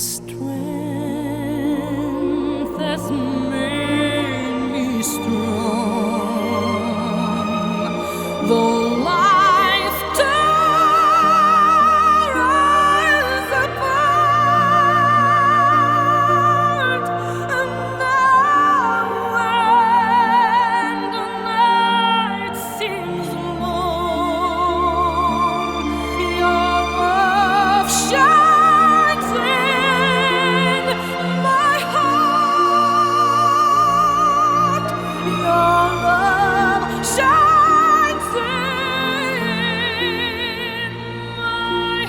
strength has made me strong. Though life tears us apart, and now when the night seems long, your love shines in my heart. Your love shines in my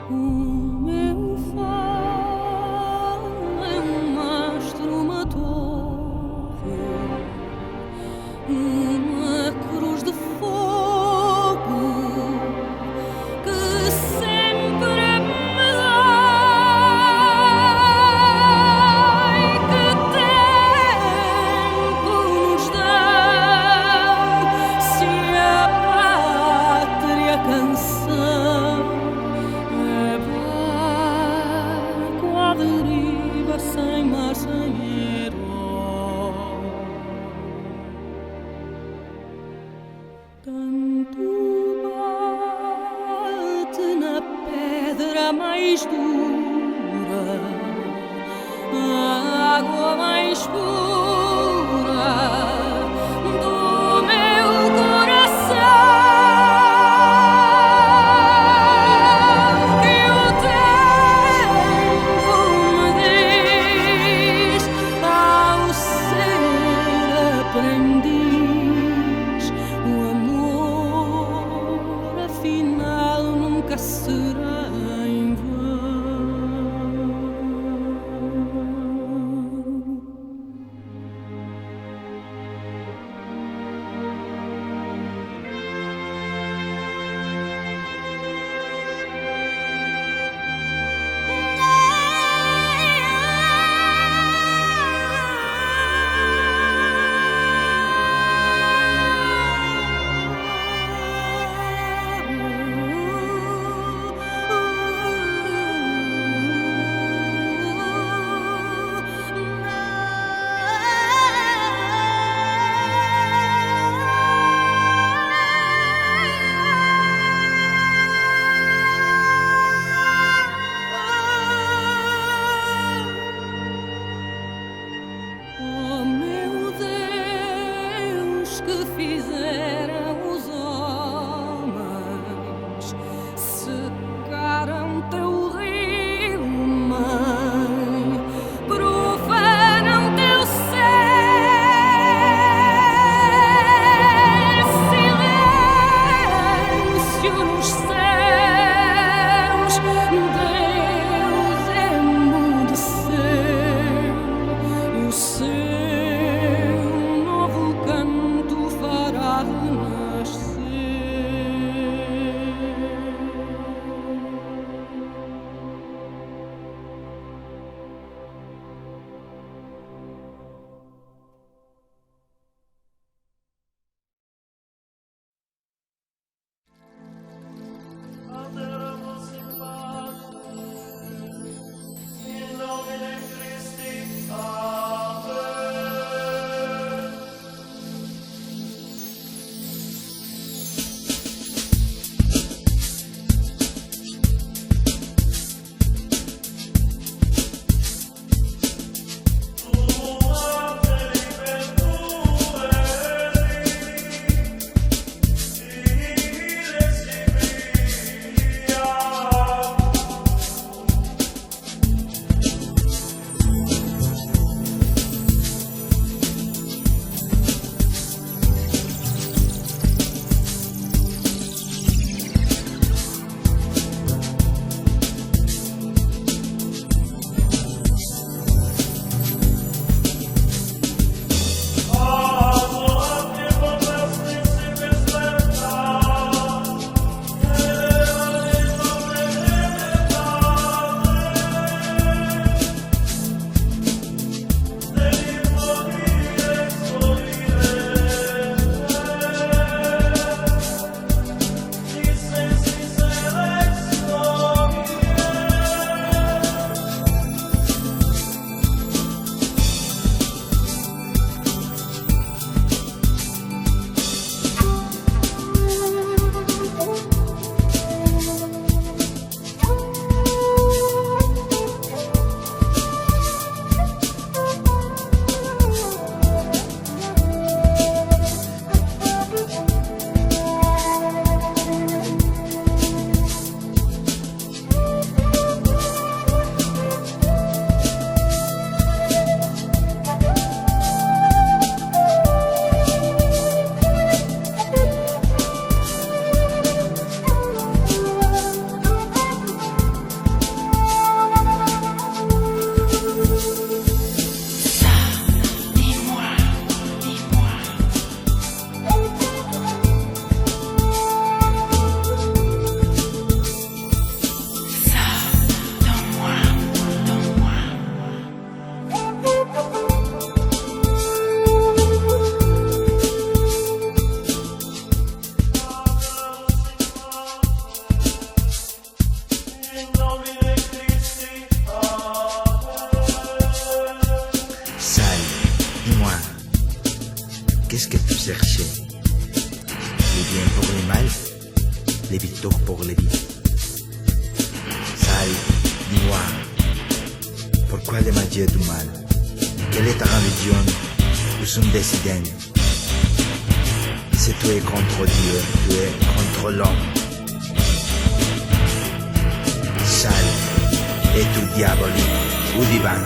O meu fado é um mastro, uma torre, uma cruz de fogo que sempre me dai. Que tempo nos dão se a pátria canção é barco à deriva, sem mar, sem herói. Tanto bate na pedra mais dura, a água mais pura do meu coração, que o tempo me diz ao ser aprendiz. O amor afinal nunca será em vão. Donc pour la vie. Sal, dis-moi, pourquoi le magie du mal? Quelle est ta religion ou son décident? Si tu es contre Dieu, tu es contre l'homme. Sal, et tu diabolique ou divin?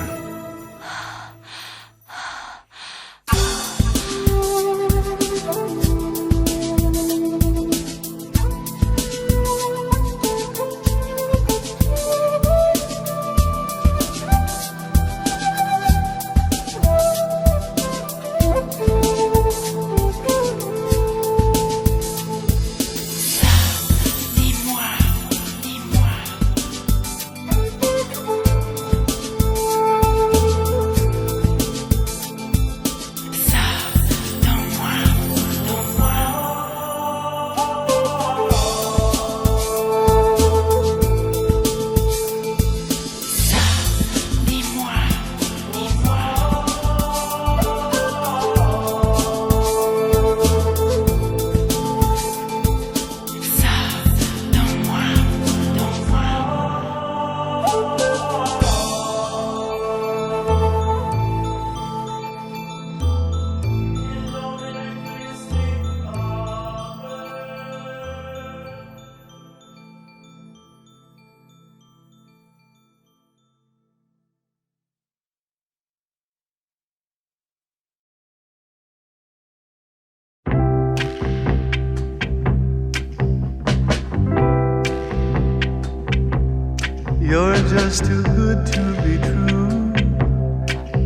You're just too good to be true.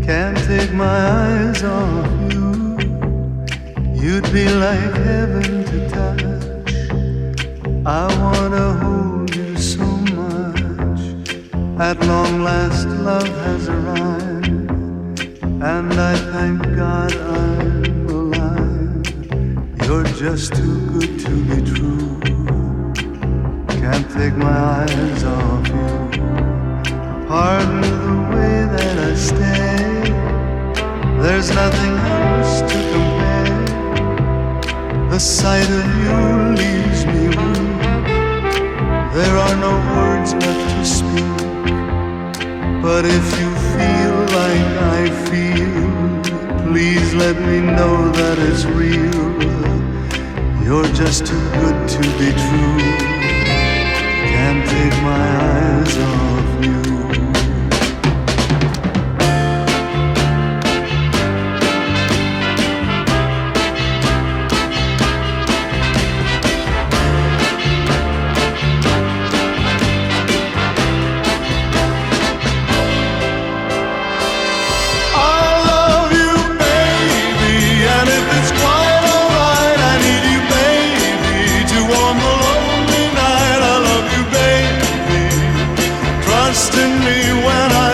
Can't take my eyes off you. You'd be like heaven to touch. I wanna hold you so much. At long last love has arrived, and I thank God I'm alive. You're just too good to be true. Can't take my eyes off you. Pardon the way that I stay. There's nothing else to compare. The sight of you leaves me weak. There are no words left to speak. But if you feel like I feel, please let me know that it's real. You're just too good to be true. Can't take my eyes off you.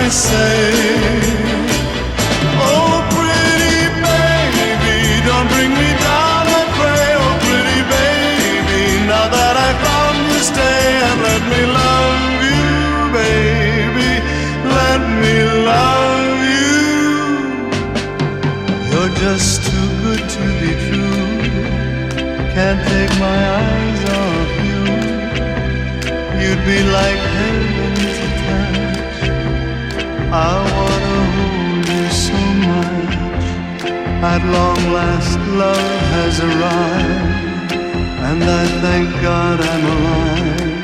Say, oh pretty baby, don't bring me down, I pray. Oh pretty baby, now that I found you, stay and let me love you, baby. Let me love you. You're just too good to be true. Can't take my eyes off you. You'd be like heaven to touch. I wanna hold you so much. At long last love has arrived, and I thank God I'm alive.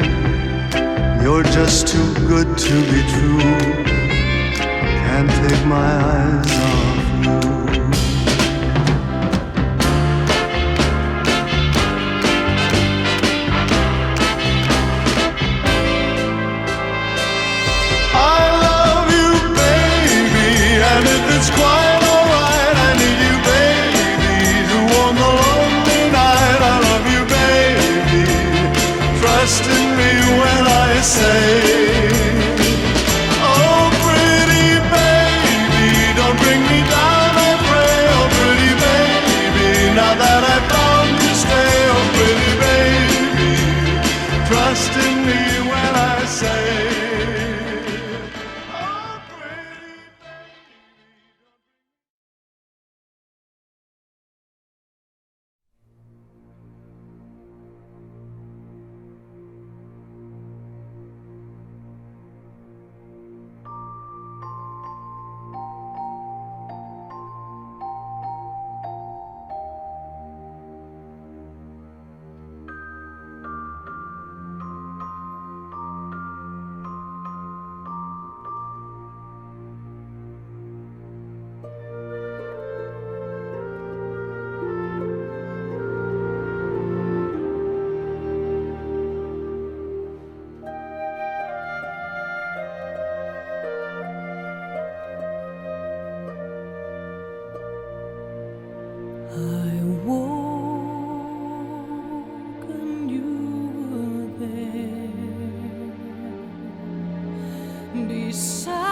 You're just too good to be true. Can't take my eyes off you. It's quite alright, I need you, baby, to warm the lonely night. I love you, baby, trust in me when I say, oh pretty baby, don't bring me down, I pray. Oh pretty baby, now that I found you, stay. Oh pretty baby, trust in me when I say. beside